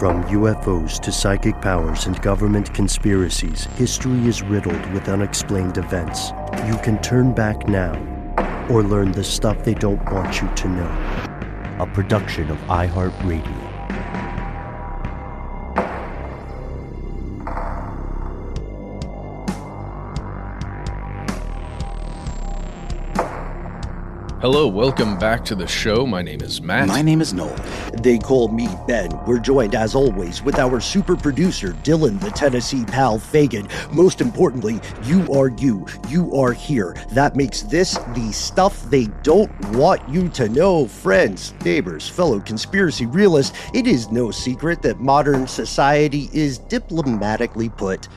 From UFOs to psychic powers and government conspiracies, history is riddled with unexplained events. You can turn back now or learn the stuff they don't want you to know. A production of iHeartRadio. Hello, welcome back to the show. My name is Matt. My name is Noel. They call me Ben. We're joined, as always, with our super producer, Dylan, the Tennessee pal Fagan. Most importantly, you are you. You are here. That makes this the stuff they don't want you to know. Friends, neighbors, fellow conspiracy realists, it is no secret that modern society is, diplomatically put,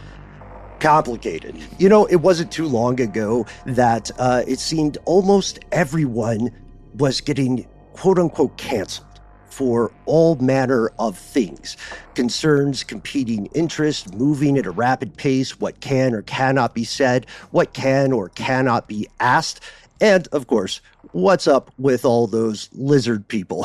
complicated. You know, it wasn't too long ago that it seemed almost everyone was getting quote-unquote canceled for all manner of things. Concerns, competing interests, moving at a rapid pace, what can or cannot be said, what can or cannot be asked, and, of course, what's up with all those lizard people?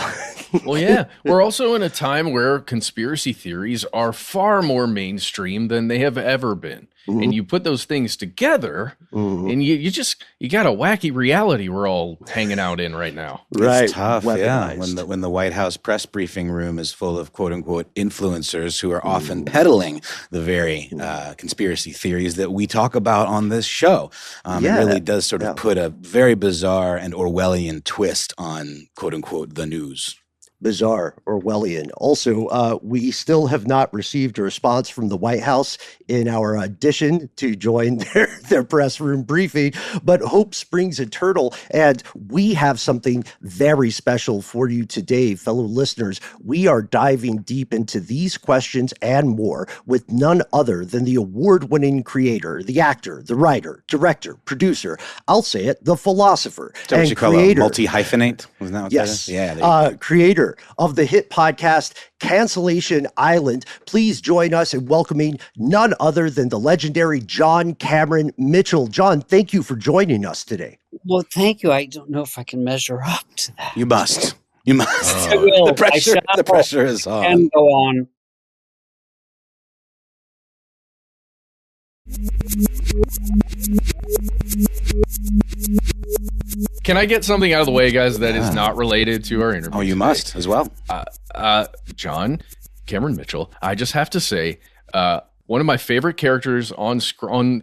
Well, yeah. We're also in a time where conspiracy theories are far more mainstream than they have ever been. Mm-hmm. And you put those things together, and you got a wacky reality we're all hanging out in right now. Right. It's tough, yeah. When the White House press briefing room is full of quote-unquote influencers who are often peddling the very conspiracy theories that we talk about on this show. It really does sort of put a very bizarre and Orwellian twist on quote-unquote the news. Bizarre, Orwellian. Also, we still have not received a response from the White House in our audition to join their press room briefing, but hope springs eternal, and we have something very special for you today, fellow listeners. We are diving deep into these questions and more with none other than the award-winning creator, the actor, the writer, director, producer, I'll say it, the philosopher, and creator. Multi-hyphenate? Wasn't that what that is? Yeah. Creator of the hit podcast Cancellation Island. Please join us in welcoming none other than the legendary John Cameron Mitchell. John, thank you for joining us today. Well, thank you. I don't know if I can measure up to that. You must. You must. I will. The pressure is on. And go on. Can I get something out of the way, guys, that is not related to our interview? Oh, you must as well. John Cameron Mitchell, I just have to say, one of my favorite characters on screen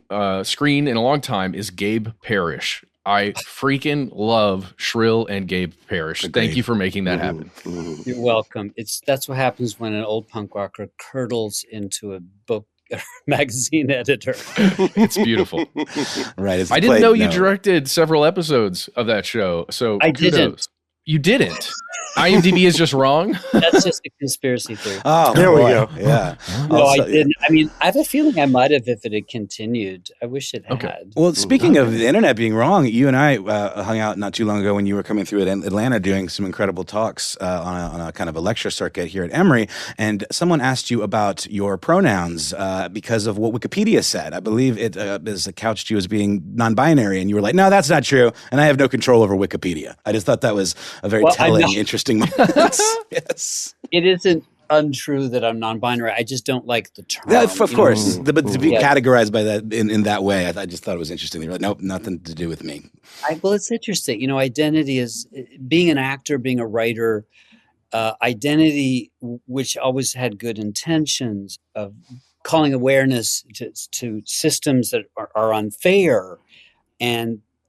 in a long time is Gabe Parrish. I freaking love Shrill and Gabe Parrish. Agreed. Thank you for making that happen. You're welcome. That's what happens when an old punk rocker curdles into a book magazine editor. It's beautiful. Right. I didn't know you directed several episodes of that show. So I kudos. didn't. You didn't. IMDb is just wrong. That's just a conspiracy theory. Oh, there we go. Yeah. No, I didn't. I mean, I have a feeling I might have if it had continued. I wish it had. Well, speaking of the internet being wrong, you and I hung out not too long ago when you were coming through at Atlanta doing some incredible talks on a kind of a lecture circuit here at Emory, and someone asked you about your pronouns because of what Wikipedia said. I believe it is couched you as being non-binary, and you were like, no, that's not true, and I have no control over Wikipedia. I just thought that was a very telling, interesting moment. Yes. It isn't untrue that I'm non-binary. I just don't like the term. Of course. But to be categorized by that in that way, I just thought it was interesting. They were like, nope, nothing to do with me. Well, it's interesting. You know, identity is being an actor, being a writer, identity, which always had good intentions of calling awareness to systems that are unfair.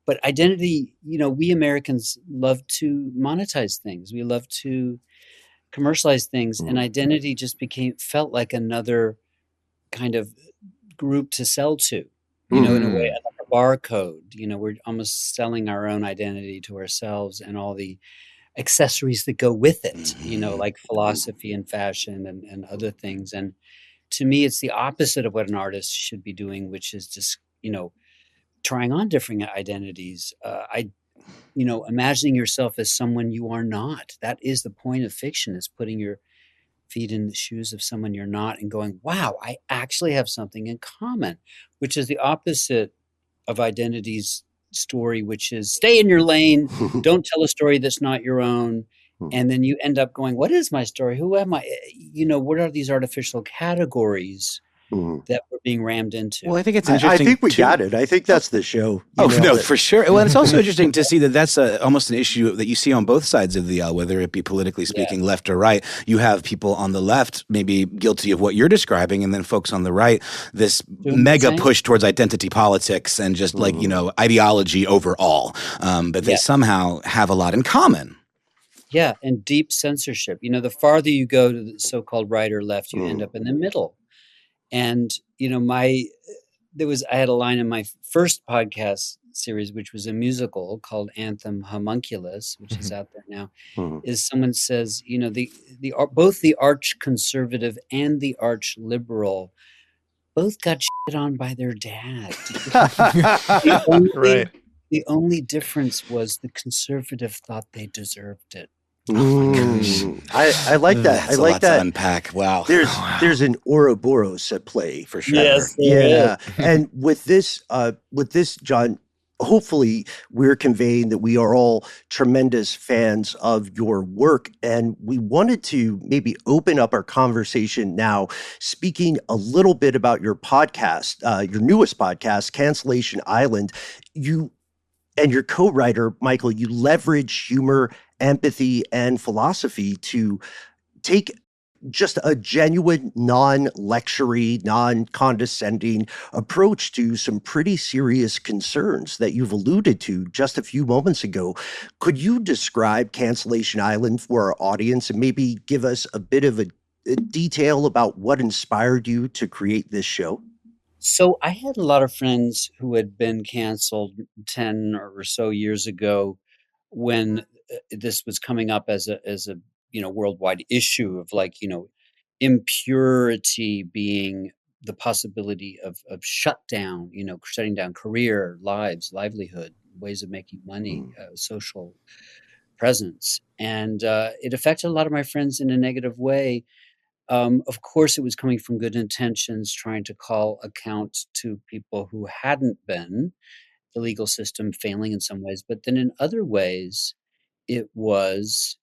But identity, you know, we Americans love to monetize things. We love to commercialize things. And identity just felt like another kind of group to sell to, you know, in a way, like a barcode. You know, we're almost selling our own identity to ourselves and all the accessories that go with it, you know, like philosophy and fashion and other things. And to me, it's the opposite of what an artist should be doing, which is just, you know, trying on different identities. Imagining yourself as someone you are not. That is the point of fiction, is putting your feet in the shoes of someone you're not and going, wow, I actually have something in common, which is the opposite of identity's story, which is stay in your lane. Don't tell a story that's not your own. And then you end up going, what is my story? Who am I? What are these artificial categories that we're being rammed into? Well, I think it's I interesting. think we got it. I think that's the show. For sure. Well, it's also interesting to see that that's almost an issue that you see on both sides of the aisle, whether it be politically speaking, left or right. You have people on the left maybe guilty of what you're describing, and then folks on the right, this mega push towards identity politics and just ideology overall. But they somehow have a lot in common. Yeah, and deep censorship. The farther you go to the so-called right or left, you end up in the middle. And I had a line in my first podcast series, which was a musical called Anthem Homunculus, which is out there now. Is someone says, both the arch conservative and the arch liberal both got shit on by their dad. The only difference was the conservative thought they deserved it. I like that. That's I like that. To unpack. Wow. There's an Ouroboros at play for sure. Yes. Yeah. And with this, John, hopefully we're conveying that we are all tremendous fans of your work. And we wanted to maybe open up our conversation now, speaking a little bit about your podcast, your newest podcast, Cancellation Island. You and your co-writer, Michael, you leverage humor, empathy, and philosophy to take just a genuine, non-lectury, non-condescending approach to some pretty serious concerns that you've alluded to just a few moments ago. Could you describe Cancellation Island for our audience and maybe give us a bit of a detail about what inspired you to create this show? So I had a lot of friends who had been canceled 10 or so years ago when this was coming up as a worldwide issue of impurity being the possibility of shutdown, shutting down career, lives, livelihood, ways of making money, social presence. And it affected a lot of my friends in a negative way. Of course, it was coming from good intentions, trying to call account to people who hadn't been, the legal system failing in some ways. But then in other ways, it was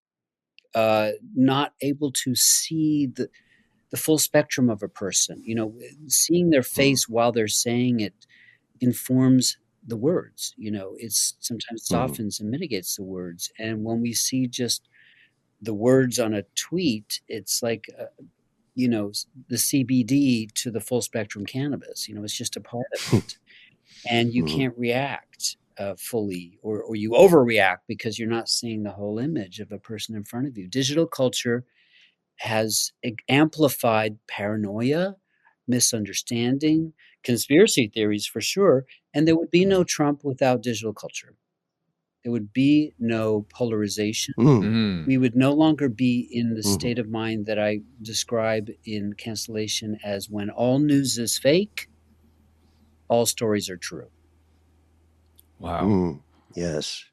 not able to see the full spectrum of a person. Seeing their face while they're saying it informs the words. It's sometimes softens and mitigates the words. And when we see just the words on a tweet, it's like the CBD to the full spectrum cannabis. It's just a part of it, and you can't react fully, or you overreact because you're not seeing the whole image of a person in front of you. Digital culture has amplified paranoia, misunderstanding, conspiracy theories for sure, and there would be no Trump without digital culture. There would be no polarization. We would no longer be in the state of mind that I describe in Cancellation as when all news is fake, all stories are true. Wow. Yes.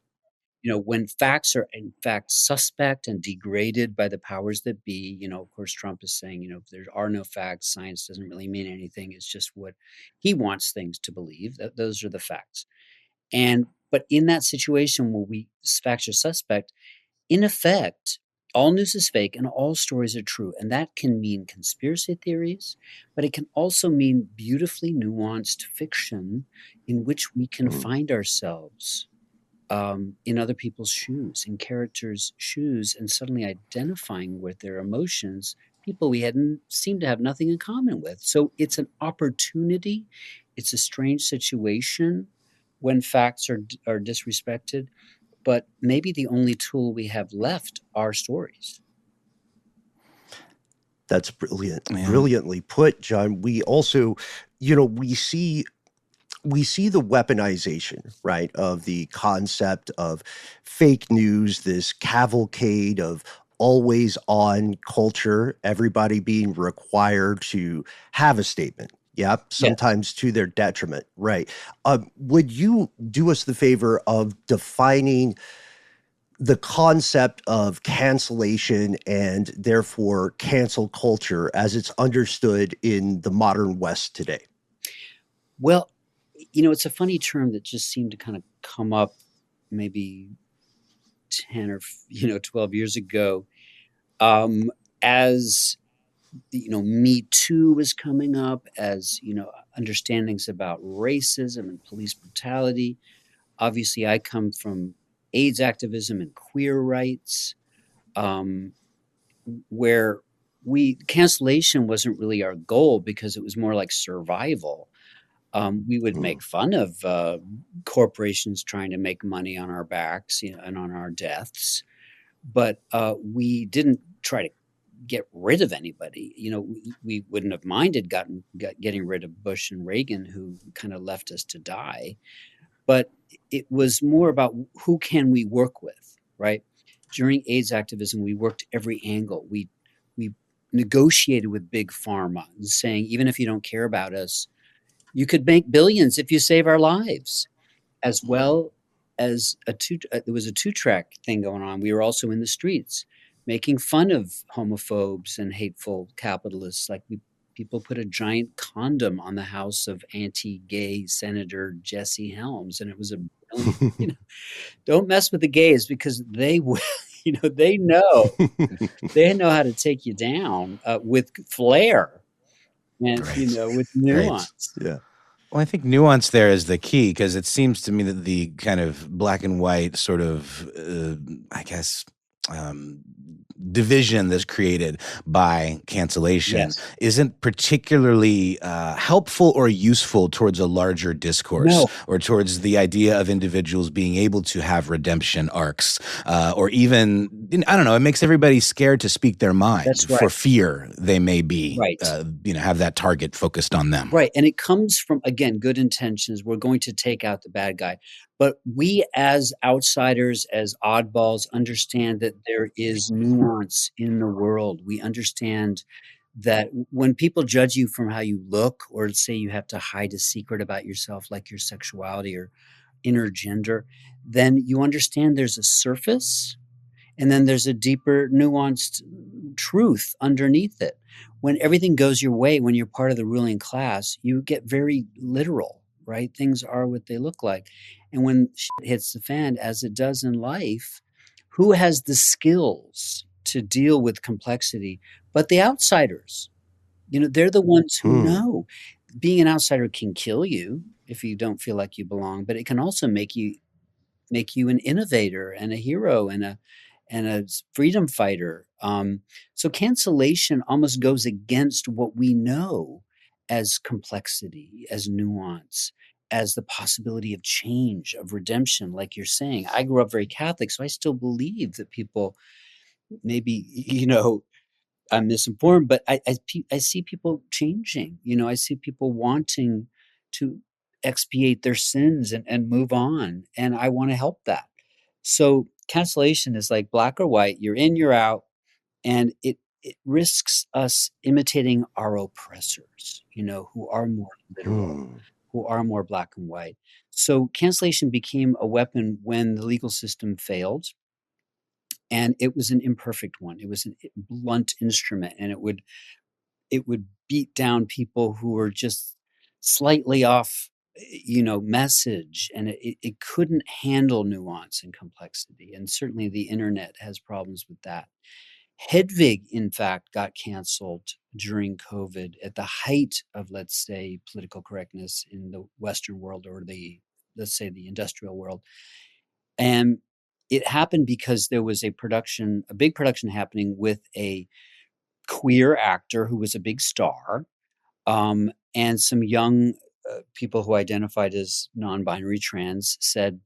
When facts are in fact suspect and degraded by the powers that be, of course, Trump is saying, if there are no facts, science doesn't really mean anything. It's just what he wants things to believe. Those are the facts. But in that situation where facts are suspect, in effect, all news is fake and all stories are true. And that can mean conspiracy theories, but it can also mean beautifully nuanced fiction in which we can find ourselves in other people's shoes, in characters' shoes, and suddenly identifying with their emotions, people we hadn't seemed to have nothing in common with. So it's an opportunity. It's a strange situation when facts are disrespected, but maybe the only tool we have left are stories. That's brilliant. Brilliantly put, John. We also, we see the weaponization, right, of the concept of fake news, this cavalcade of always on culture, everybody being required to have a statement. Yep, sometimes to their detriment, right? Would you do us the favor of defining the concept of cancellation and therefore cancel culture as it's understood in the modern West today? Well, it's a funny term that just seemed to kind of come up maybe 10 or 12 years ago, as Me Too was coming up, as understandings about racism and police brutality. Obviously, I come from AIDS activism and queer rights, where cancellation wasn't really our goal because it was more like survival. We would make fun of corporations trying to make money on our backs, and on our deaths, but we didn't try to get rid of anybody. We wouldn't have minded getting rid of Bush and Reagan, who kind of left us to die. But it was more about who can we work with, right? During AIDS activism, we worked every angle. We negotiated with big pharma, saying, even if you don't care about us, you could make billions if you save our lives. As well as there was a 2-track thing going on. We were also in the streets making fun of homophobes and hateful capitalists. Like people put a giant condom on the house of anti-gay Senator Jesse Helms, and it was don't mess with the gays because they will. They know how to take you down with flair and with nuance. Right. Yeah. Well, I think nuance there is the key, because it seems to me that the kind of black and white sort of, division that's created by cancellation isn't particularly helpful or useful towards a larger discourse or towards the idea of individuals being able to have redemption arcs, or even, I don't know, it makes everybody scared to speak their mind for fear they may be, have that target focused on them. Right. And it comes from, again, good intentions. We're going to take out the bad guy. But we as outsiders, as oddballs, understand that there is nuance in the world. We understand that when people judge you from how you look, or say you have to hide a secret about yourself, like your sexuality or inner gender, then you understand there's a surface and then there's a deeper, nuanced truth underneath it. When everything goes your way, when you're part of the ruling class, you get very literal, right? Things are what they look like. And when shit hits the fan, as it does in life, who has the skills to deal with complexity but the outsiders? They're the ones who know. Being an outsider can kill you if you don't feel like you belong, but it can also make you an innovator and a hero and a freedom fighter. So cancellation almost goes against what we know as complexity, as nuance, as the possibility of change, of redemption. Like you're saying, I grew up very Catholic, so I still believe that people maybe, I'm misinformed, but I see people changing. I see people wanting to expiate their sins and move on. And I want to help that. So cancellation is like black or white. You're in, you're out. And it risks us imitating our oppressors, who are more literal, who are more black and white. So cancellation became a weapon when the legal system failed. And it was an imperfect one. It was a blunt instrument, and it would beat down people who were just slightly off, message, and it couldn't handle nuance and complexity. And certainly the internet has problems with that. Hedvig, in fact, got canceled during COVID at the height of, let's say, political correctness in the Western world, or let's say the industrial world. And it happened because there was a big production happening with a queer actor who was a big star, and some young people who identified as non-binary trans said,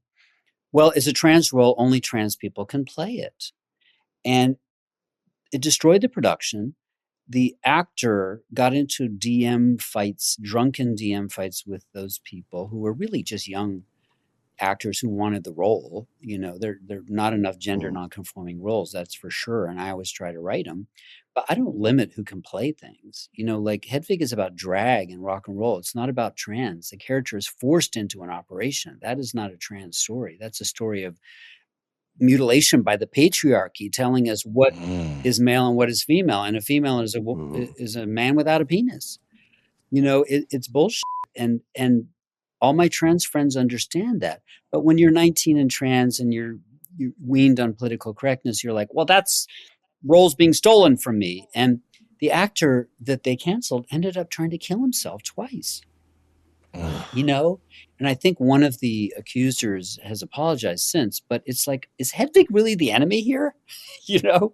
well, it's a trans role, only trans people can play it. And it destroyed the production. The actor got into drunken DM fights with those people who were really just young actors who wanted the role. There are not enough gender nonconforming roles, that's for sure. And I always try to write them, but I don't limit who can play things. Like Hedvig is about drag and rock and roll. It's not about trans. The character is forced into an operation. That is not a trans story. That's a story of mutilation by the patriarchy, telling us what is male and what is female. And a female is a man without a penis. It's bullshit. And all my trans friends understand that. But when you're 19 and trans and you're weaned on political correctness, you're like, well, that's roles being stolen from me. And the actor that they canceled ended up trying to kill himself twice. You know, and I think one of the accusers has apologized since, but it's like, is Hedwig really the enemy here? You know?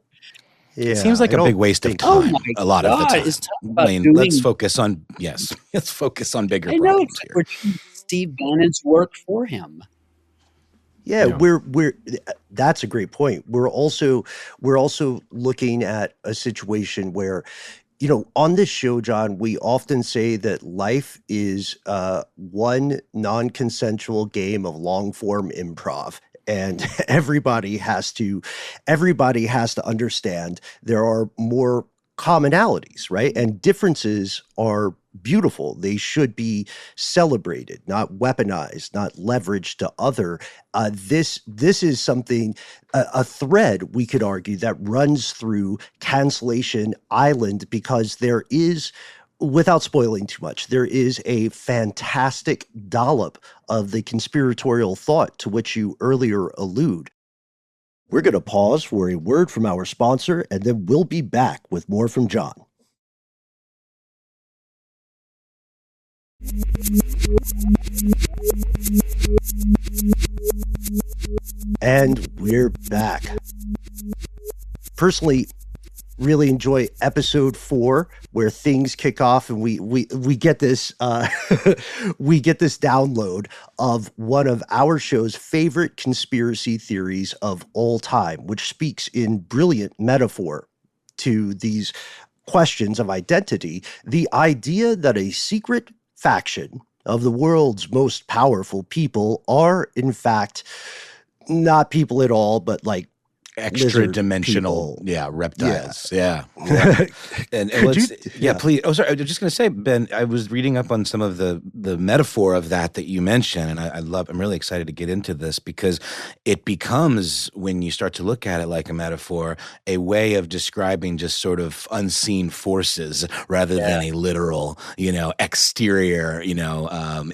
Yeah, it seems like a big waste of time. A lot of the time. I mean, let's focus on bigger problems here. We're doing Steve Bannon's work for him. Yeah, we're that's a great point. We're also looking at a situation where, you know, on this show, John, we often say that life is one non-consensual game of long-form improv. And everybody has to understand there are more commonalities, right? And differences are beautiful. They should be celebrated, not weaponized, not leveraged to other. This is something, a thread, we could argue, that runs through Cancellation Island, because there is, without spoiling too much, there is a fantastic dollop of the conspiratorial thought to which you earlier allude. We're going to pause for a word from our sponsor, and then we'll be back with more from John. And we're back. Personally, really enjoy episode 4, where things kick off and we get this we get this download of one of our show's favorite conspiracy theories of all time, which speaks in brilliant metaphor to these questions of identity. The idea that a secret faction of the world's most powerful people are, in fact, not people at all, but like extra dimensional reptiles. And please. Oh, sorry, I was just going to say, Ben, I was reading up on some of the metaphor of that you mentioned, and I'm really excited to get into this, because it becomes, when you start to look at it like a metaphor, a way of describing just sort of unseen forces rather than a literal, exterior,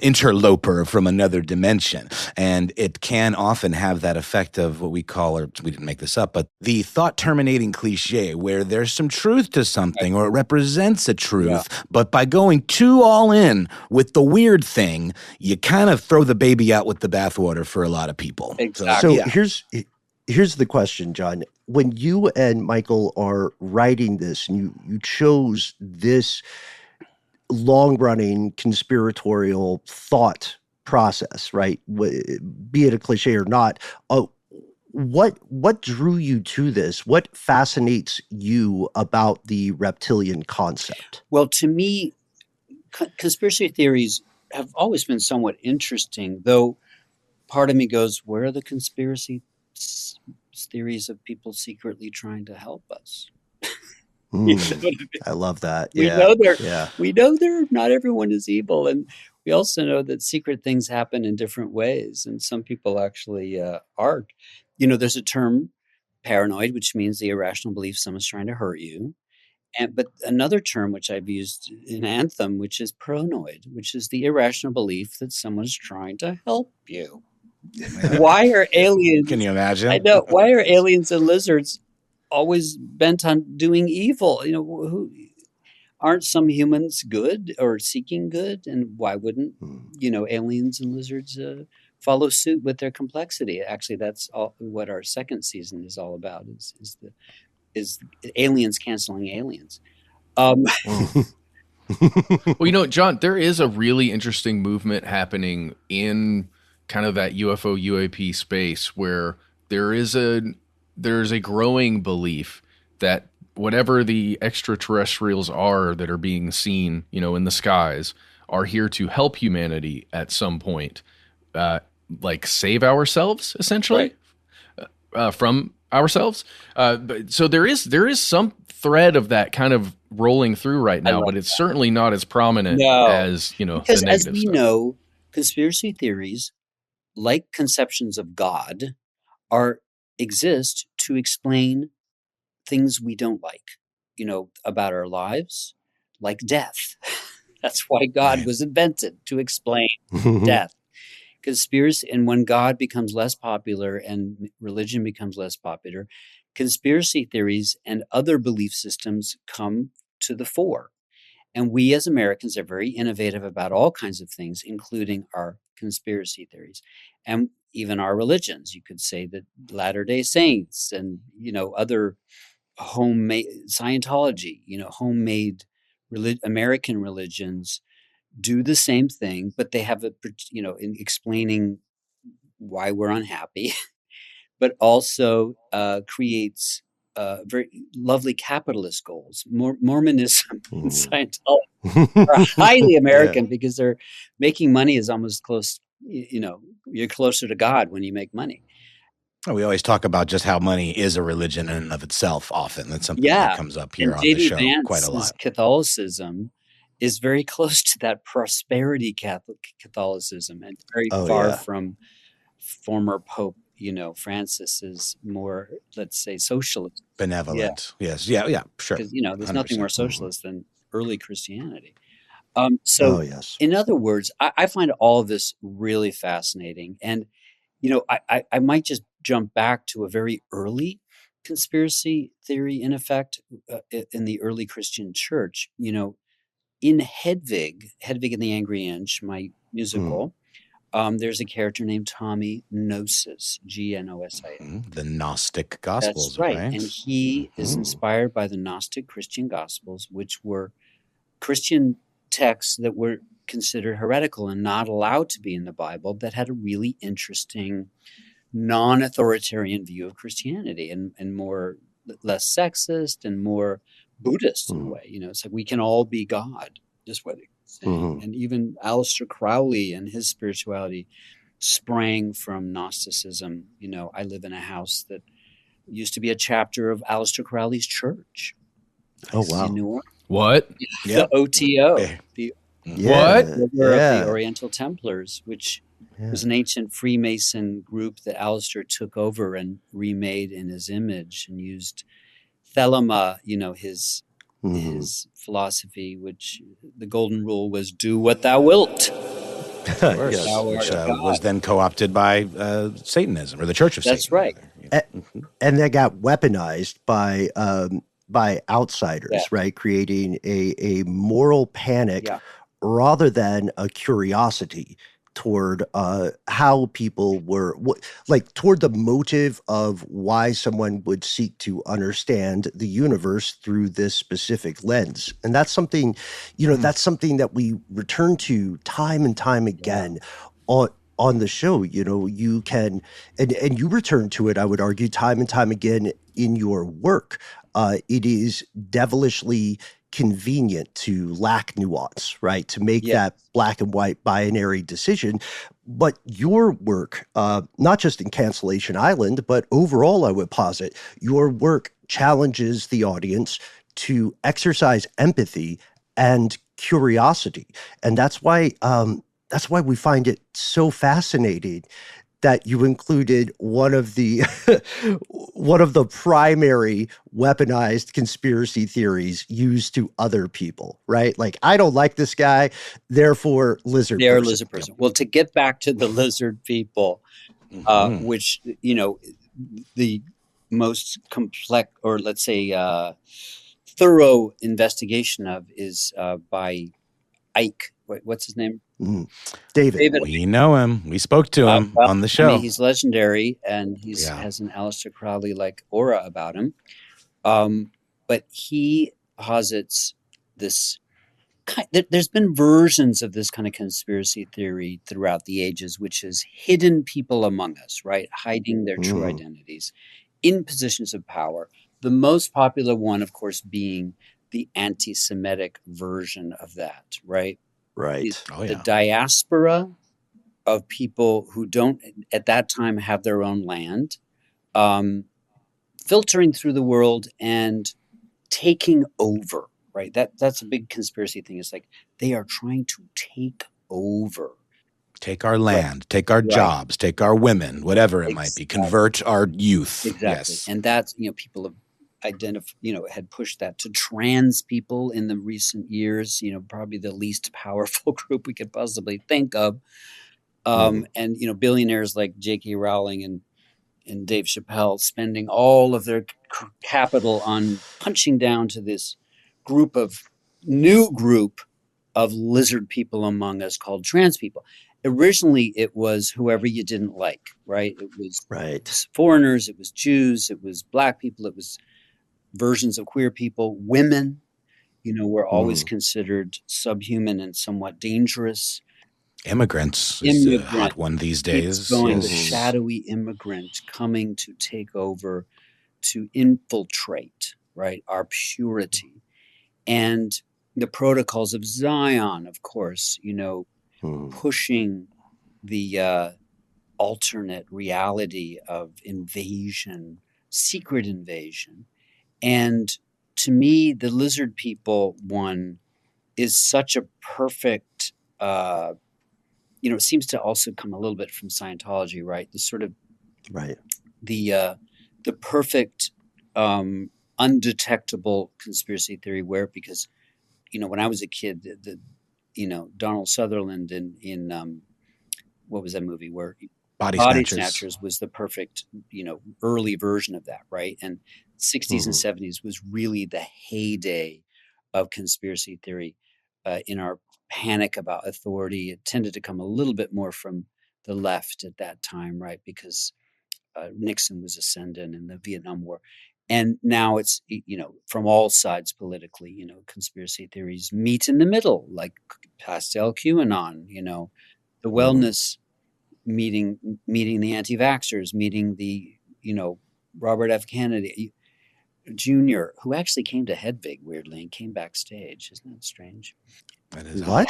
interloper from another dimension. And it can often have that effect of what we call, or we didn't make this up, but the thought terminating cliche, where there's some truth to something, or it represents a truth, but by going too all in with the weird thing, you kind of throw the baby out with the bathwater for a lot of people. Exactly. So here's the question, John. When you and Michael are writing this, and you chose this long-running conspiratorial thought process, right? Be it a cliche or not, what drew you to this? What fascinates you about the reptilian concept? Well, to me, conspiracy theories have always been somewhat interesting, though part of me goes, where are the conspiracy theories of people secretly trying to help us? I love that. We know not everyone is evil, and we also know that secret things happen in different ways, and some people actually are. There's a term, paranoid, which means the irrational belief someone's trying to hurt you. But another term which I've used in Anthem, which is pronoid, which is the irrational belief that someone's trying to help you. Why are aliens? Can you imagine? I know. Why are aliens and lizards always bent on doing evil? Aren't some humans good or seeking good? And why wouldn't, aliens and lizards follow suit with their complexity? Actually, that's all what our second season is all about, is aliens canceling aliens. Well, John, there is a really interesting movement happening in kind of that UFO UAP space, where there's a growing belief that whatever the extraterrestrials are that are being seen, in the skies, are here to help humanity at some point, like save ourselves, essentially, from ourselves. So there is some thread of that kind of rolling through right now, but it's certainly not as prominent as, because the as we stuff. know, conspiracy theories, like conceptions of God, exist to explain things we don't like, about our lives, like death. That's why God was invented, to explain death. Conspiracy, and when God becomes less popular and religion becomes less popular, conspiracy theories and other belief systems come to the fore. And we as Americans are very innovative about all kinds of things, including our conspiracy theories and even our religions. You could say that Latter-day Saints and, other homemade Scientology, homemade American religions do the same thing, but they have in explaining why we're unhappy, but also creates very lovely capitalist goals. Mormonism and Scientology are highly American because they're making money is almost close. You're closer to God when you make money. We always talk about just how money is a religion in and of itself. Often that's something that comes up here on the show quite a lot. Catholicism is very close to that prosperity Catholicism, and very far from former Pope, Francis's more, let's say, socialist, benevolent. Yeah. Yes, sure. Because there's nothing more socialist than early Christianity. In other words, I find all of this really fascinating, and I might just jump back to a very early conspiracy theory, in effect, in the early Christian church. In Hedwig and the Angry Inch, my musical, there's a character named Tommy Gnosis, Gnosis. The Gnostic Gospels, That's right. And he is inspired by the Gnostic Christian Gospels, which were Christian texts that were considered heretical and not allowed to be in the Bible, that had a really interesting non-authoritarian view of Christianity and less sexist and more Buddhist in a way. It's like we can all be God, just what it's saying. And even Aleister Crowley and his spirituality sprang from Gnosticism. I live in a house that used to be a chapter of Aleister Crowley's church. Oh, wow. In New Orleans. What? The OTO. What? Of the Oriental Templars, which was an ancient Freemason group that Aleister took over and remade in his image, and used Thelema, his philosophy, which the golden rule was "do what thou wilt." Which was then co-opted by Satanism, or the Church of Satan. That's right. And that got weaponized by outsiders, right? Creating a moral panic rather than a curiosity toward how people were, toward the motive of why someone would seek to understand the universe through this specific lens. And that's something, that's something that we return to time and time again on the show. You can, and you return to it, I would argue, time and time again in your work. It is devilishly convenient to lack nuance, right? To make that black and white binary decision. But your work, not just in Cancellation Island, but overall, I would posit, your work challenges the audience to exercise empathy and curiosity. And that's why we find it so fascinating that you included one of the primary weaponized conspiracy theories used to other people, right? Like, I don't like this guy, therefore lizard They're person. a lizard person. Well, to get back to the lizard people, which, the most complex, or let's say thorough investigation of is by Ike. What's his name? David. We know him. We spoke to him on the show. He's legendary, and he has an Aleister Crowley-like aura about him. But he posits this there's been versions of this kind of conspiracy theory throughout the ages, which is hidden people among us, right? Hiding their true identities in positions of power. The most popular one, of course, being the anti-Semitic version of that, right? Right. The diaspora of people who don't at that time have their own land, filtering through the world and taking over, right? That's a big conspiracy thing. It's like they are trying to take over. Take our land, take our jobs, take our women, whatever it might be, convert our youth. Exactly. Yes. And that's, people have had pushed that to trans people in the recent years, probably the least powerful group we could possibly think of. And, billionaires like J.K. Rowling and Dave Chappelle spending all of their capital on punching down to this new group of lizard people among us called trans people. Originally, it was whoever you didn't like, right? It was foreigners, it was Jews, it was black people, it was versions of queer people. Women, were always considered subhuman and somewhat dangerous. Immigrants is a hot one these days. The shadowy immigrant coming to take over, to infiltrate, right, our purity. And the protocols of Zion, of course, pushing the alternate reality of invasion, secret invasion. And to me, the lizard people one is such a perfect, it seems to also come a little bit from Scientology, right? The sort of, the perfect, undetectable conspiracy theory because, when I was a kid, Donald Sutherland in what was that movie where Body Snatchers was the perfect, early version of that, right? And 60s and 70s was really the heyday of conspiracy theory. In our panic about authority, it tended to come a little bit more from the left at that time, right? Because Nixon was ascendant in the Vietnam War. And now it's, from all sides politically, conspiracy theories meet in the middle, like pastel QAnon, the wellness meeting the anti-vaxxers, meeting the, Robert F. Kennedy Jr., who actually came to Hedvig, weirdly, and came backstage. Isn't that strange? That is what?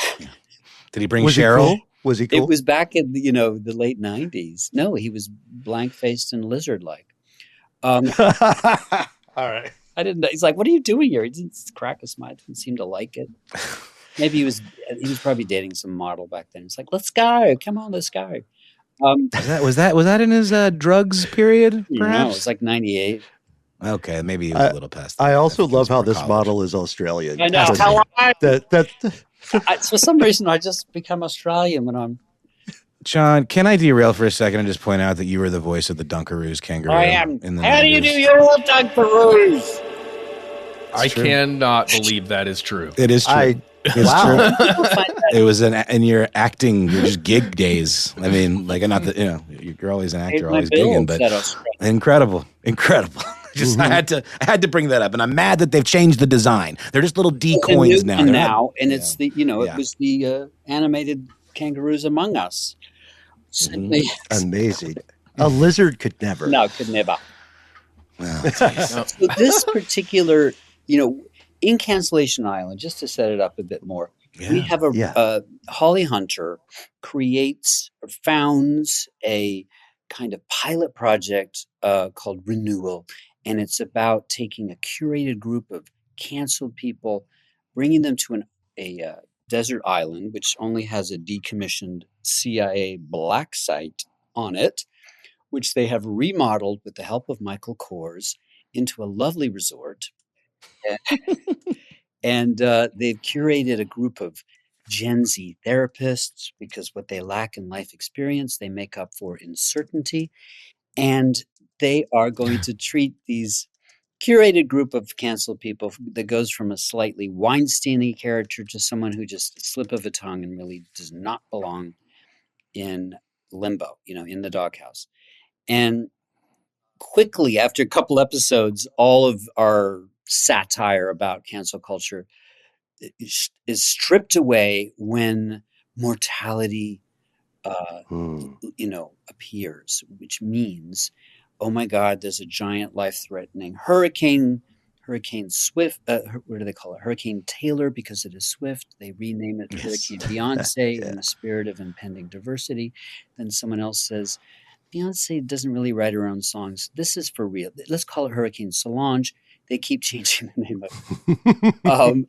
Did he bring Cheryl? Was he cool? It was back in, the late 90s. No, he was blank-faced and lizard-like. All right. I didn't know. He's like, what are you doing here? He didn't crack a smile. Didn't seem to like it. Maybe he was probably dating some model back then. It's like, let's go. Come on, let's go. Was that in his drugs period, perhaps? No, it's like 98. Okay, maybe he was a little past that. I also love how this model is Australian. I know. That for some reason, I just become Australian when I'm... John, can I derail for a second and just point out that you were the voice of the Dunkaroos kangaroo? I am. In the How 90s. do you do your Dunkaroos? I cannot believe that is true. It is true. True. It was in your acting, your just gig days. I mean, like, not that, you're always an actor, always gigging, but incredible. Just I had to bring that up, and I'm mad that they've changed the design. They're just little decoys now. It's the it was the animated Kangaroos Among Us. Amazing. A lizard could never. No, could never. Well, So this particular, in Cancellation Island, just to set it up a bit more, we have a Holly Hunter founds a kind of pilot project called Renewal, and it's about taking a curated group of canceled people, bringing them to a desert island, which only has a decommissioned CIA black site on it, which they have remodeled with the help of Michael Kors into a lovely resort. And they've curated a group of Gen Z therapists because what they lack in life experience, they make up for in certainty. And they are going to treat these curated group of canceled people that goes from a slightly Weinstein-y character to someone who just a slip of a tongue and really does not belong in limbo, in the doghouse. And quickly, after a couple episodes, all of our satire about cancel culture is stripped away when mortality, appears, which means, oh my God, there's a giant life-threatening hurricane Swift. What do they call it? Hurricane Taylor, because it is swift. They rename it Hurricane Beyonce in the spirit of impending diversity. Then someone else says, Beyonce doesn't really write her own songs. This is for real. Let's call it Hurricane Solange. They keep changing the name of it.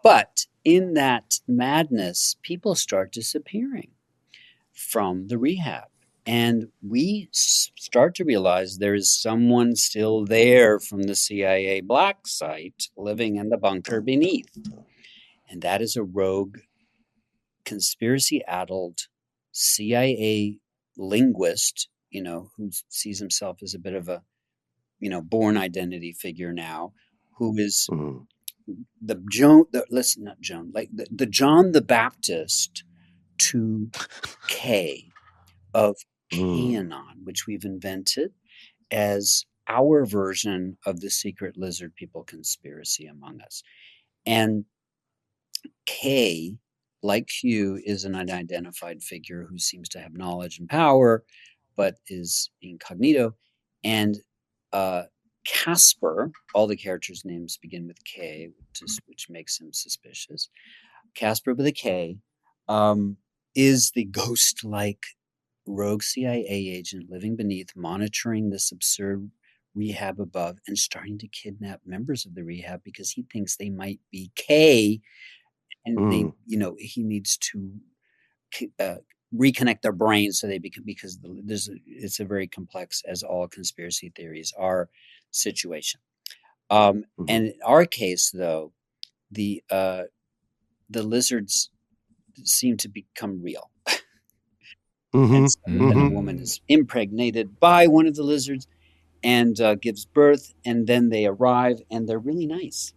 But in that madness, people start disappearing from the rehab. And we start to realize there is someone still there from the CIA black site living in the bunker beneath. And that is a rogue, conspiracy-addled CIA linguist, who sees himself as a bit of a, born identity figure now, who is the John the Baptist to K of Kanon, which we've invented as our version of the secret lizard people conspiracy among us. And K, like Q, is an unidentified figure who seems to have knowledge and power, but is incognito. And Casper, all the characters' names begin with K, which makes him suspicious. Casper with a K is the ghost-like rogue CIA agent living beneath, monitoring this absurd rehab above and starting to kidnap members of the rehab because he thinks they might be K, and they, he needs to reconnect their brains so they become, because it's a very complex, as all conspiracy theories are, situation. And in our case, though, the lizards seem to become real. And so then a woman is impregnated by one of the lizards and gives birth, and then they arrive, and they're really nice.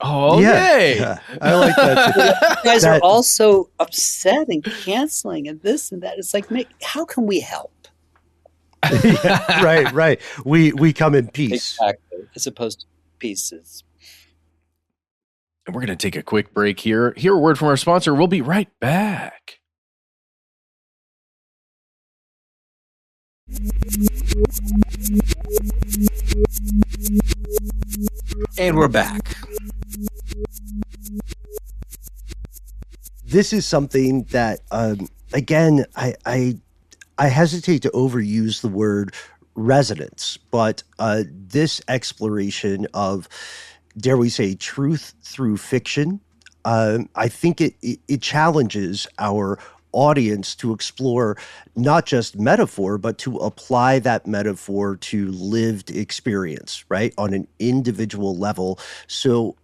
Oh, yeah. I like that. You guys are also upset and canceling and this and that. It's like, how can we help? Right. We come in peace. Exactly. As opposed to pieces. And we're going to take a quick break here. Hear a word from our sponsor. We'll be right back. And we're back. This is something that, again, I hesitate to overuse the word resonance, but this exploration of, dare we say, truth through fiction, I think it challenges our audience to explore not just metaphor, but to apply that metaphor to lived experience, right, on an individual level. So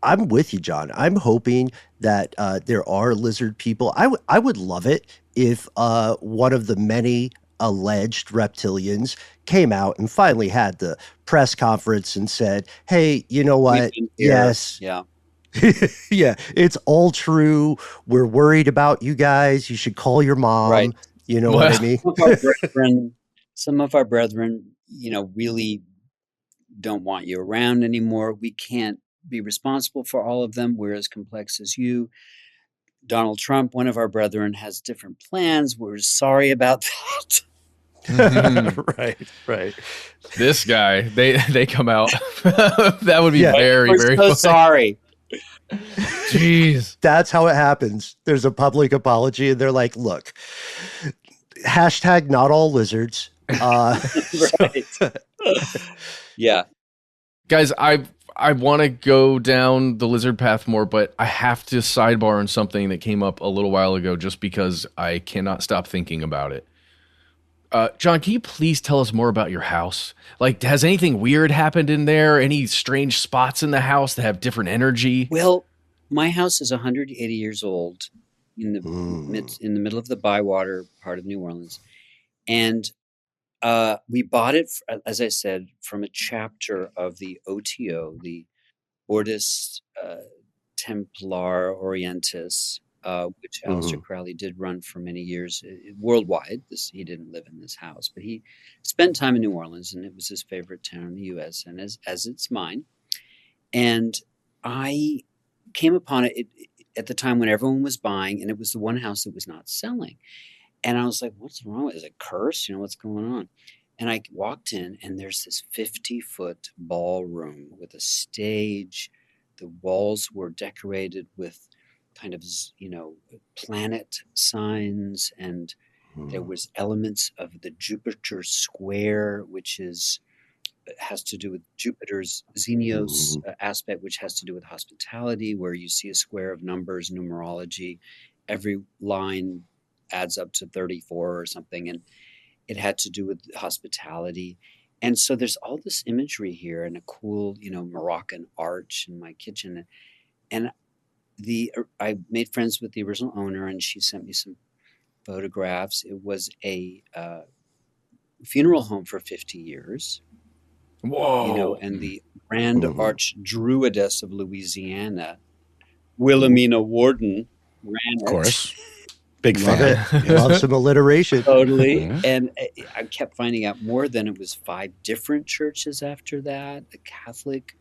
I'm with you, John. I'm hoping that there are lizard people. I would love it if one of the many alleged reptilians came out and finally had the press conference and said, hey, you know what? Yes. Yeah. Yeah, it's all true. We're worried about you guys. You should call your mom. Right. You know what I mean? Some of our brethren, really don't want you around anymore. We can't be responsible for all of them. We're as complex as you. Donald Trump, one of our brethren, has different plans. We're sorry about that. Right. This guy, they come out. That would be very, We're very so funny. sorry. Jeez. That's how it happens. There's a public apology and they're like, look, hashtag not all lizards. Right. Yeah. Guys, I want to go down the lizard path more, but I have to sidebar on something that came up a little while ago just because I cannot stop thinking about it. John, can you please tell us more about your house? Like, has anything weird happened in there? Any strange spots in the house that have different energy? Well, my house is 180 years old in the middle of the Bywater part of New Orleans. And we bought it, as I said, from a chapter of the OTO, the Ordo Templar Orientis, which Aleister Crowley did run for many years worldwide. He didn't live in this house, but he spent time in New Orleans, and it was his favorite town in the U.S., and as it's mine. And I came upon it at the time when everyone was buying, and it was the one house that was not selling. And I was like, what's wrong? Is it cursed? What's going on? And I walked in, and there's this 50-foot ballroom with a stage. The walls were decorated with kind of, planet signs, and there was elements of the Jupiter square, which has to do with Jupiter's Xenios aspect, which has to do with hospitality, where you see a square of numbers, numerology. Every line adds up to 34 or something, and it had to do with hospitality. And so there's all this imagery here, and a cool, Moroccan arch in my kitchen. And I made friends with the original owner, and she sent me some photographs. It was a funeral home for 50 years. Whoa. And the Grand Arch Druidess of Louisiana, Wilhelmina Warden, ran it. Of course. Big Love fan. it. Love some alliteration. Totally. And I kept finding out more. Then it was 5 different churches after that, a Catholic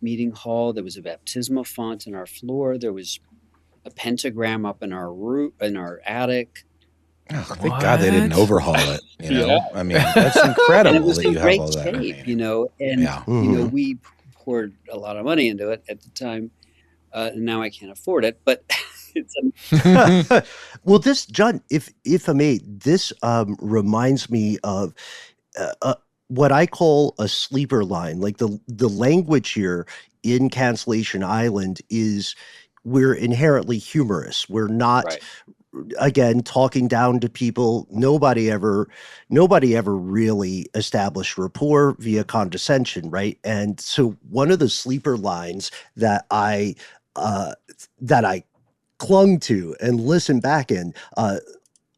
meeting hall. There was a baptismal font in our floor. There was a pentagram up in our roof, in our attic. Oh, thank God they didn't overhaul it. I mean, that's incredible. And it was that in you have great all that. shape, and we poured a lot of money into it at the time. And now I can't afford it, but it's well, this, John, if I may, this reminds me of what I call a sleeper line. Like the language here in Cancellation Island is, we're inherently humorous. We're not. Right. Again, talking down to people. Nobody ever really established rapport via condescension, right? And so one of the sleeper lines that I clung to and listened back in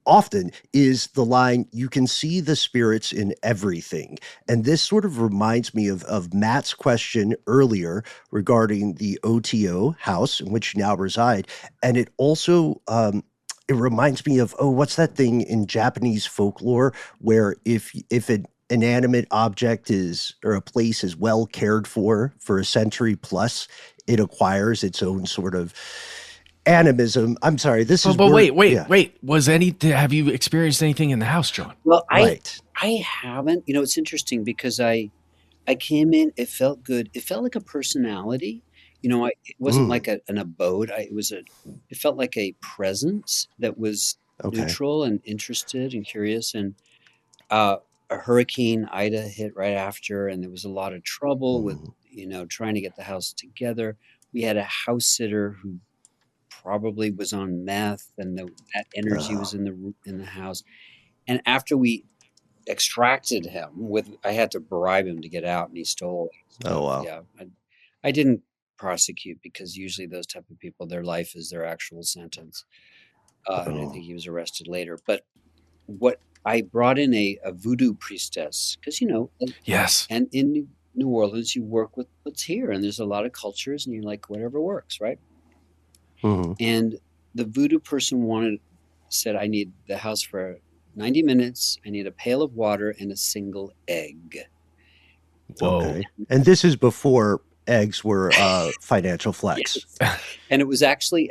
often is the line, "You can see the spirits in everything." And this sort of reminds me of Matt's question earlier regarding the OTO house in which you now reside. And it also it reminds me of, what's that thing in Japanese folklore where if an inanimate object or a place is well cared for a century plus, it acquires its own sort of animism. I'm sorry, this is. But wait. Have you experienced anything in the house, John? Well, I haven't. It's interesting because I came in. It felt good. It felt like a personality. It wasn't like an abode. It felt like a presence that was neutral and interested and curious. And a Hurricane Ida hit right after, and there was a lot of trouble with, trying to get the house together. We had a house sitter who probably was on meth, and that energy was in the house. And after we extracted him, I had to bribe him to get out, and he stole. So, wow! Yeah, I didn't prosecute because usually those type of people, their life is their actual sentence. And I think he was arrested later. But what I brought in a voodoo priestess because yes, and in New Orleans you work with what's here, and there's a lot of cultures, and you're like whatever works, right? And the voodoo person said, I need the house for 90 minutes. I need a pail of water and a single egg. Whoa! Okay. And this is before eggs were financial flex. Yes. And it was actually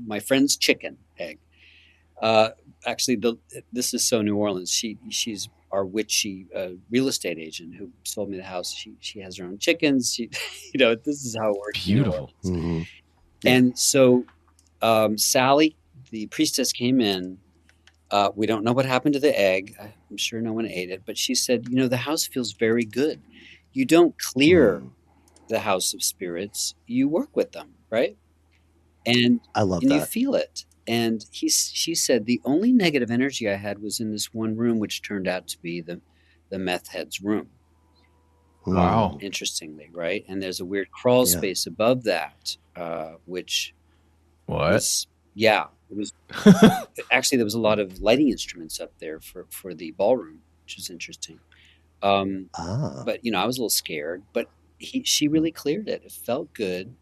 my friend's chicken egg. Actually, this is so New Orleans. She's our witchy real estate agent who sold me the house. She has her own chickens. This is how it works. Beautiful. And so Sally, the priestess, came in. We don't know what happened to the egg. I'm sure no one ate it. But she said, the house feels very good. You don't clear the house of spirits. You work with them, right? And I love that. And you feel it. And she said, the only negative energy I had was in this one room, which turned out to be the meth head's room. Wow. Interestingly, right? And there's a weird crawl space above that, which was, it was actually, there was a lot of lighting instruments up there for the ballroom, which was interesting. But I was a little scared, but she really cleared it. It felt good.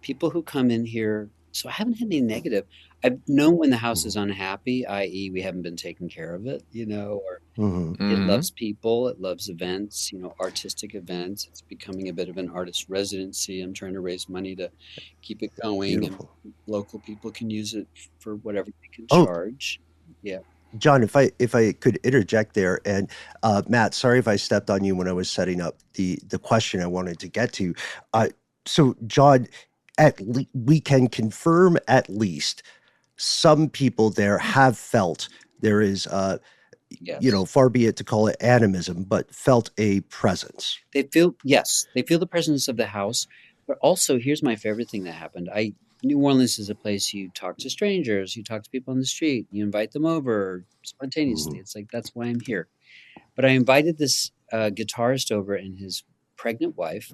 People who come in here, so I haven't had any negative. I've known when the house is unhappy, i.e. we haven't been taking care of it, or it loves people, it loves events, artistic events. It's becoming a bit of an artist residency. I'm trying to raise money to keep it going. Beautiful. And local people can use it for whatever they can charge. Yeah. John, if I could interject there, and Matt, sorry if I stepped on you when I was setting up the question I wanted to get to. So, John, we can confirm at least some people there have felt there is, far be it to call it animism, but felt a presence. They feel the presence of the house, but also here's my favorite thing that happened. New Orleans is a place you talk to strangers, you talk to people on the street, you invite them over spontaneously. It's like, that's why I'm here. But I invited this guitarist over and his pregnant wife,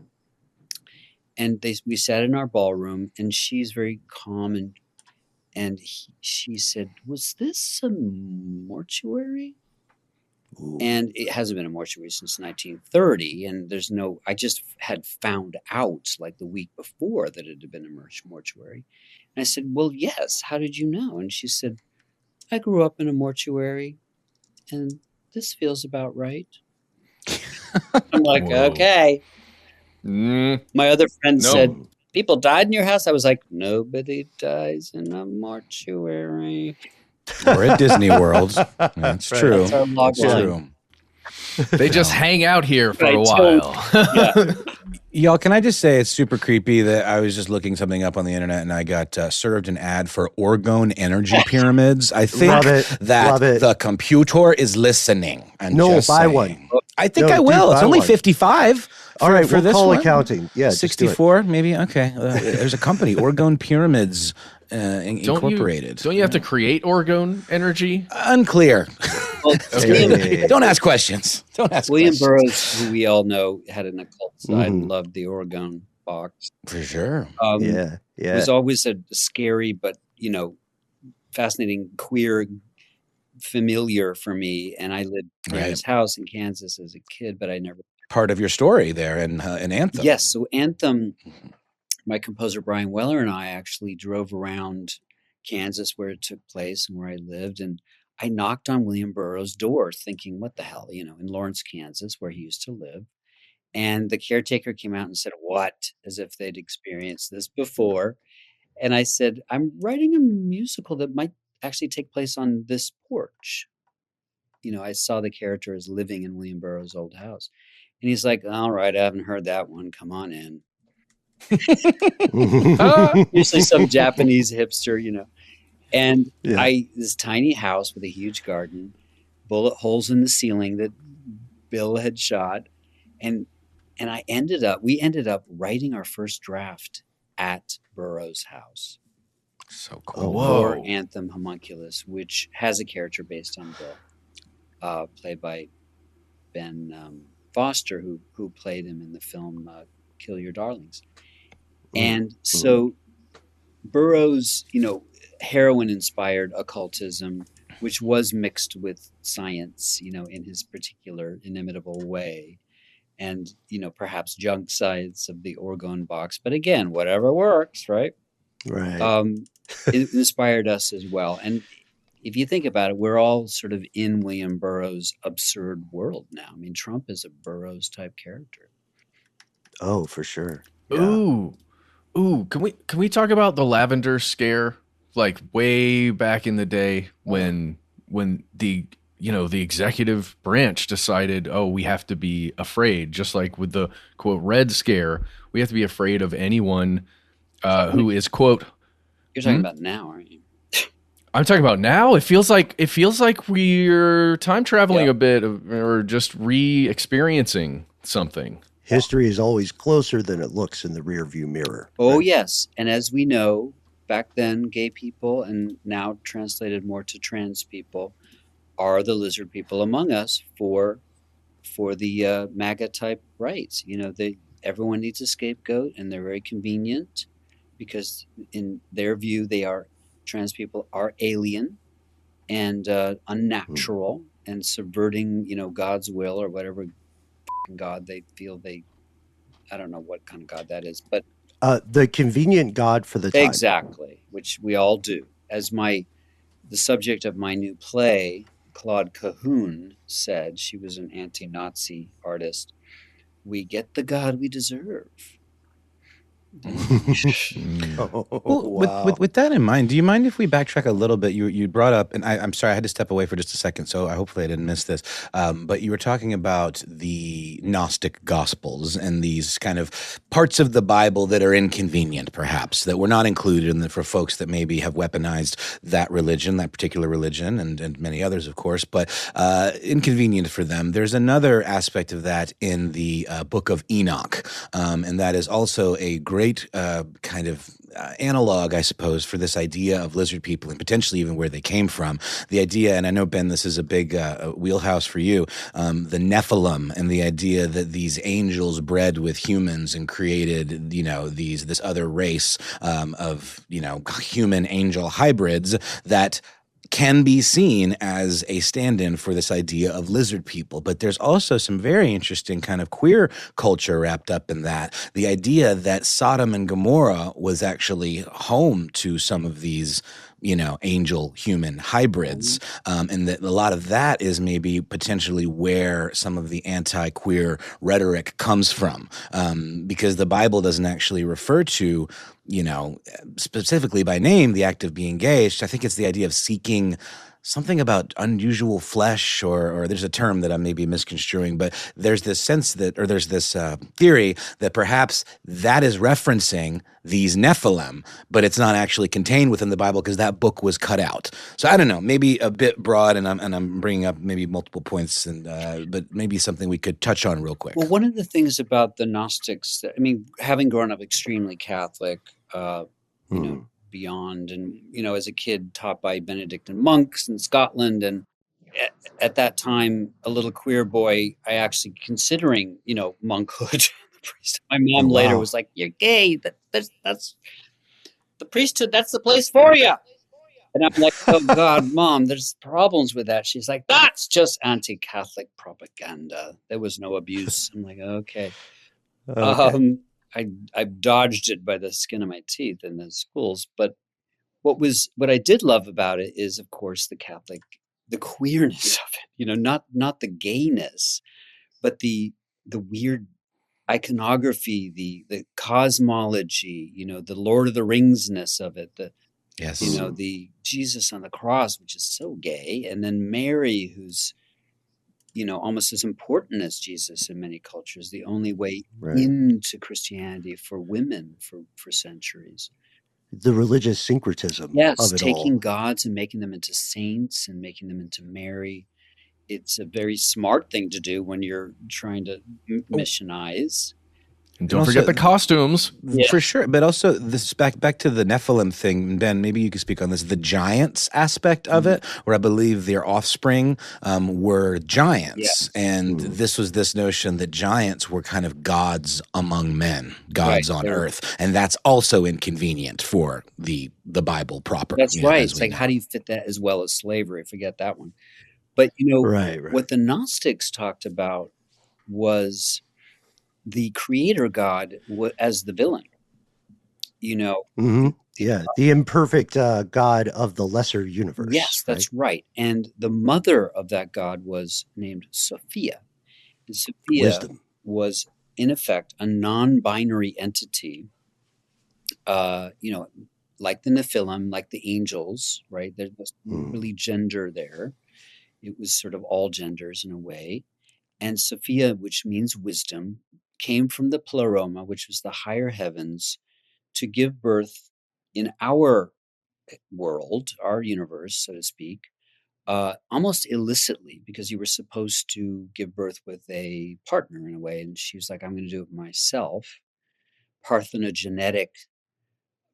and we sat in our ballroom, and she's very calm, And she said, "Was this a mortuary?" Ooh. And it hasn't been a mortuary since 1930. And I just had found out like the week before that it had been a mortuary. And I said, "Well, yes. How did you know?" And she said, "I grew up in a mortuary and this feels about right." I'm like, Whoa. okay. Mm, My other friend No. said, "People died in your house?" I was like, "Nobody dies in a mortuary." Or at Disney World. That's Right. true. That's our log That's line. true. they just hang out here for Right, a so- while. Yeah. Y'all, can I just say it's super creepy that I was just looking something up on the internet and I got served an ad for orgone energy pyramids. I think Love it. that Love it. the computer is listening. I'm No, just buy saying. one. I think No, I dude, will. It's buy only one. 55. All right, for we'll this call one. accounting. Yeah, just do it. 64, maybe. Okay, there's a company, Orgone Pyramids Incorporated. Don't you have to create orgone energy? Unclear. Well, Hey. Don't ask questions. Don't ask William questions. Burroughs, who we all know had an occult side, Mhm. loved the orgone box. For sure. Yeah, yeah. Was always a scary but fascinating queer familiar for me. And I lived in Right. his house in Kansas as a kid, but I never. Part of your story there in Anthem. Yes, so Anthem. My composer Brian Weller and I actually drove around Kansas where it took place and where I lived, and I knocked on William Burroughs' door thinking, what the hell, in Lawrence, Kansas, where he used to live. And the caretaker came out and said, "What?" as if they'd experienced this before. And I said, "I'm writing a musical that might actually take place on this porch." I saw the character as living in William Burroughs' old house. And he's like, "All right, I haven't heard that one. Come on in." Usually some Japanese hipster, And Yeah. this tiny house with a huge garden, bullet holes in the ceiling that Bill had shot. And we ended up writing our first draft at Burroughs' house So Oh, cool. for Whoa. Anthem Homunculus, which has a character based on Bill, played by Ben Foster, who played him in the film Kill Your Darlings. And so Burroughs, heroin-inspired occultism, which was mixed with science, in his particular inimitable way, and, perhaps junk science of the orgone box. But again, whatever works, right? Right. It inspired us as well. And if you think about it, we're all sort of in William Burroughs' absurd world now. I mean, Trump is a Burroughs-type character. Oh, for sure. Yeah. Ooh, can we talk about the lavender scare? Like way back in the day when the the executive branch decided, oh, we have to be afraid, just like with the quote Red Scare, we have to be afraid of anyone who is quote. You're talking about now, aren't you? I'm talking about now. It feels like we're time traveling Yeah. a bit, or just re-experiencing something. History is always closer than it looks in the rearview mirror. Oh, right? yes. And as we know, back then, gay people, and now translated more to trans people, are the lizard people among us for the MAGA type rights. Everyone needs a scapegoat, and they're very convenient because in their view, trans people are alien and unnatural and subverting, God's will or whatever God they feel I don't know what kind of God that is, but The convenient God for the time. exactly, which we all do. As the subject of my new play, Claude Cahoon, said, she was an anti-Nazi artist, we get the God we deserve. Oh, Well, wow. with that in mind, do you mind if we backtrack a little bit? You brought up, and I'm sorry, I had to step away for just a second, so hopefully I didn't miss this. But you were talking about the Gnostic Gospels and these kind of parts of the Bible that are inconvenient, perhaps, that were not included for folks that maybe have weaponized that religion, that particular religion, and many others, of course, but inconvenient for them. There's another aspect of that in the Book of Enoch, and that is also a great kind of analog, I suppose, for this idea of lizard people and potentially even where they came from. The idea, and I know, Ben, this is a big wheelhouse for you, the Nephilim and the idea that these angels bred with humans and created, this other race of, human angel hybrids that can be seen as a stand-in for this idea of lizard people. But there's also some very interesting kind of queer culture wrapped up in that. The idea that Sodom and Gomorrah was actually home to some of these, angel human hybrids. And that a lot of that is maybe potentially where some of the anti-queer rhetoric comes from. Because the Bible doesn't actually refer to, specifically by name, the act of being gay. I think it's the idea of seeking something about unusual flesh, or there's a term that I may be misconstruing, but there's this sense that, or there's this theory that perhaps that is referencing these Nephilim, but it's not actually contained within the Bible because that book was cut out. So I don't know, maybe a bit broad, and I'm bringing up maybe multiple points, but maybe something we could touch on real quick. Well, one of the things about the Gnostics, having grown up extremely Catholic, beyond, and as a kid taught by Benedictine monks in Scotland, and at that time a little queer boy, I actually considering monkhood. My mom later was like, "You're gay. That's the priesthood. That's the place for you." And I'm like, "Oh God, Mom, there's problems with that." She's like, "That's just anti-Catholic propaganda. There was no abuse." I'm like, "Okay." I dodged it by the skin of my teeth in the schools. But what I did love about it is, of course, the queerness of it, not the gayness, but the weird iconography, the cosmology, the Lord of the Ringsness of it, yes, the Jesus on the cross, which is so gay. And then Mary, who's, almost as important as Jesus in many cultures, the only way into Christianity for women for centuries. The religious syncretism of it taking all. gods and making them into saints and making them into Mary. It's a very smart thing to do when you're trying to missionize. And don't forget the costumes. For sure. But also this back to the Nephilim thing, Ben, maybe you could speak on this, the giants aspect of it, where I believe their offspring were giants. Yes. And this was this notion that giants were kind of gods among men, gods on earth. And that's also inconvenient for the Bible proper. That's right. It's like, how do you fit that as well as slavery? Forget that one. But, what the Gnostics talked about was the creator God as the villain, Yeah, the imperfect God of the lesser universe. Yes, that's right. And the mother of that God was named Sophia. And Sophia was, in effect, a non-binary entity, like the Nephilim, like the angels, right? There was really gender there. It was sort of all genders in a way. And Sophia, which means wisdom, came from the pleroma, which was the higher heavens, to give birth in our world, our universe, so to speak, almost illicitly, because you were supposed to give birth with a partner in a way. And she was like, "I'm going to do it myself." Parthenogenetic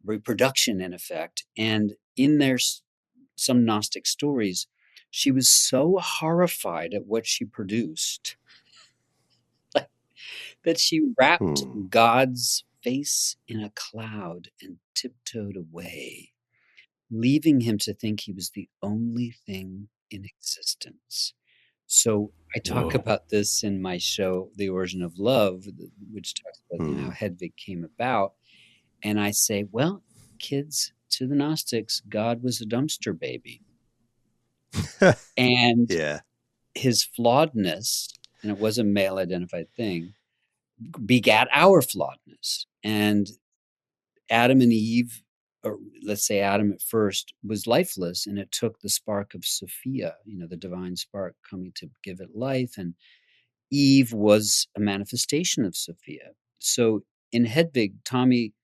reproduction, in effect. And in some Gnostic stories, she was so horrified at what she produced that she wrapped God's face in a cloud and tiptoed away, leaving him to think he was the only thing in existence. So I talk about this in my show, The Origin of Love, which talks about how Hedwig came about. And I say, well, kids, to the Gnostics, God was a dumpster baby. And his flawedness, and it was a male-identified thing, begat our flawedness. And Adam and Eve, or let's say Adam at first, was lifeless, and it took the spark of Sophia, the divine spark, coming to give it life. And Eve was a manifestation of Sophia. So in Hedwig, Tommy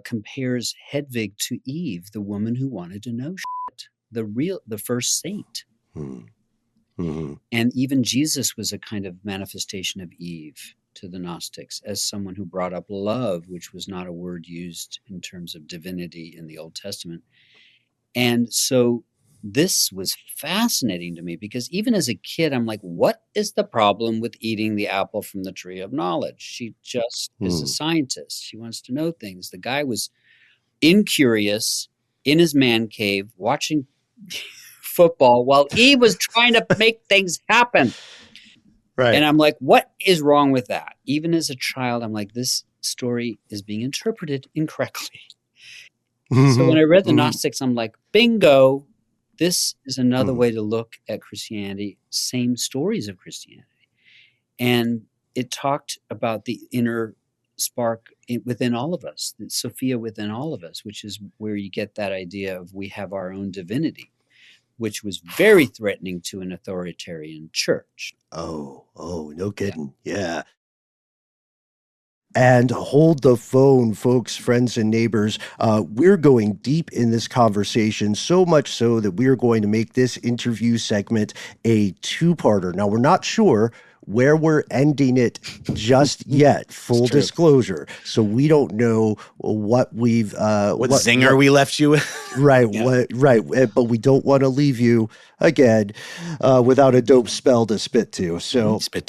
compares Hedwig to Eve, the woman who wanted to know shit, the first saint. And even Jesus was a kind of manifestation of Eve. to the Gnostics as someone who brought up love, which was not a word used in terms of divinity in the Old Testament. And so this was fascinating to me because even as a kid, I'm like, what is the problem with eating the apple from the tree of knowledge? She just is a scientist. She wants to know things. The guy was incurious in his man cave watching football while he was trying to make things happen. Right. And I'm like, what is wrong with that? Even as a child, I'm like, this story is being interpreted incorrectly. So when I read the Gnostics, I'm like, bingo, this is another way to look at Christianity, same stories of Christianity. And it talked about the inner spark within all of us, the Sophia within all of us, which is where you get that idea of we have our own divinity, which was very threatening to an authoritarian church. Oh, no kidding. Yeah. And hold the phone, folks, friends, and neighbors. We're going deep in this conversation, so much so that we are going to make this interview segment a two-parter. Now, we're not sure where we're ending it just yet, full disclosure. So we don't know what we've... what zinger we left you with. Right, but we don't want to leave you, again, without a dope spell to spit to. So Spit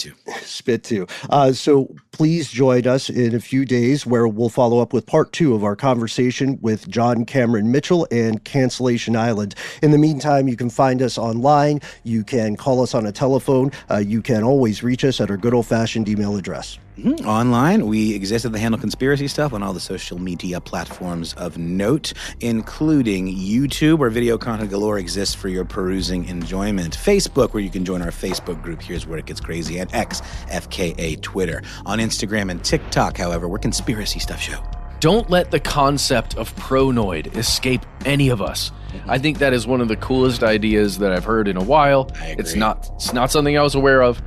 to. So please join us in a few days where we'll follow up with part 2 of our conversation with John Cameron Mitchell and Cancellation Island. In the meantime, you can find us online. You can call us on a telephone. You can always reach us at our good old-fashioned email address. Online, we exist at the Handle Conspiracy Stuff on all the social media platforms of note, including YouTube, where video content galore exists for your perusing enjoyment. Facebook, where you can join our Facebook group. Here's where it gets crazy. At X, FKA Twitter. On Instagram and TikTok, however, we're Conspiracy Stuff Show. Don't let the concept of pronoid escape any of us. I think that is one of the coolest ideas that I've heard in a while. I agree. It's not something I was aware of.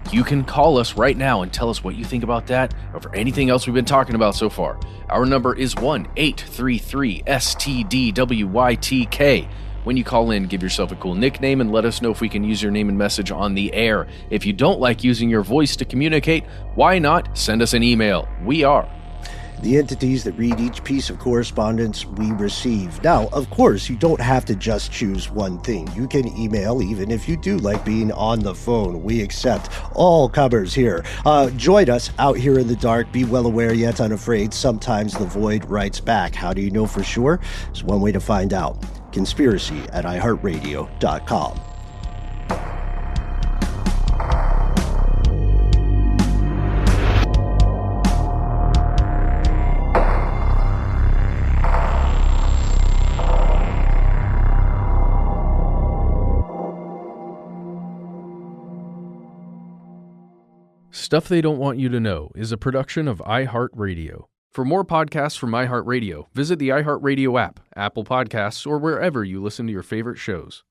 You can call us right now and tell us what you think about that or for anything else we've been talking about so far. Our number is 1-833-STDWYTK. When you call in, give yourself a cool nickname and let us know if we can use your name and message on the air. If you don't like using your voice to communicate, why not send us an email? We are the entities that read each piece of correspondence we receive. Now, of course, you don't have to just choose one thing. You can email even if you do like being on the phone. We accept all comers here. Join us out here in the dark. Be well aware yet unafraid. Sometimes the void writes back. How do you know for sure? There's one way to find out. Conspiracy at iHeartRadio.com. Stuff They Don't Want You to Know is a production of iHeartRadio. For more podcasts from iHeartRadio, visit the iHeartRadio app, Apple Podcasts, or wherever you listen to your favorite shows.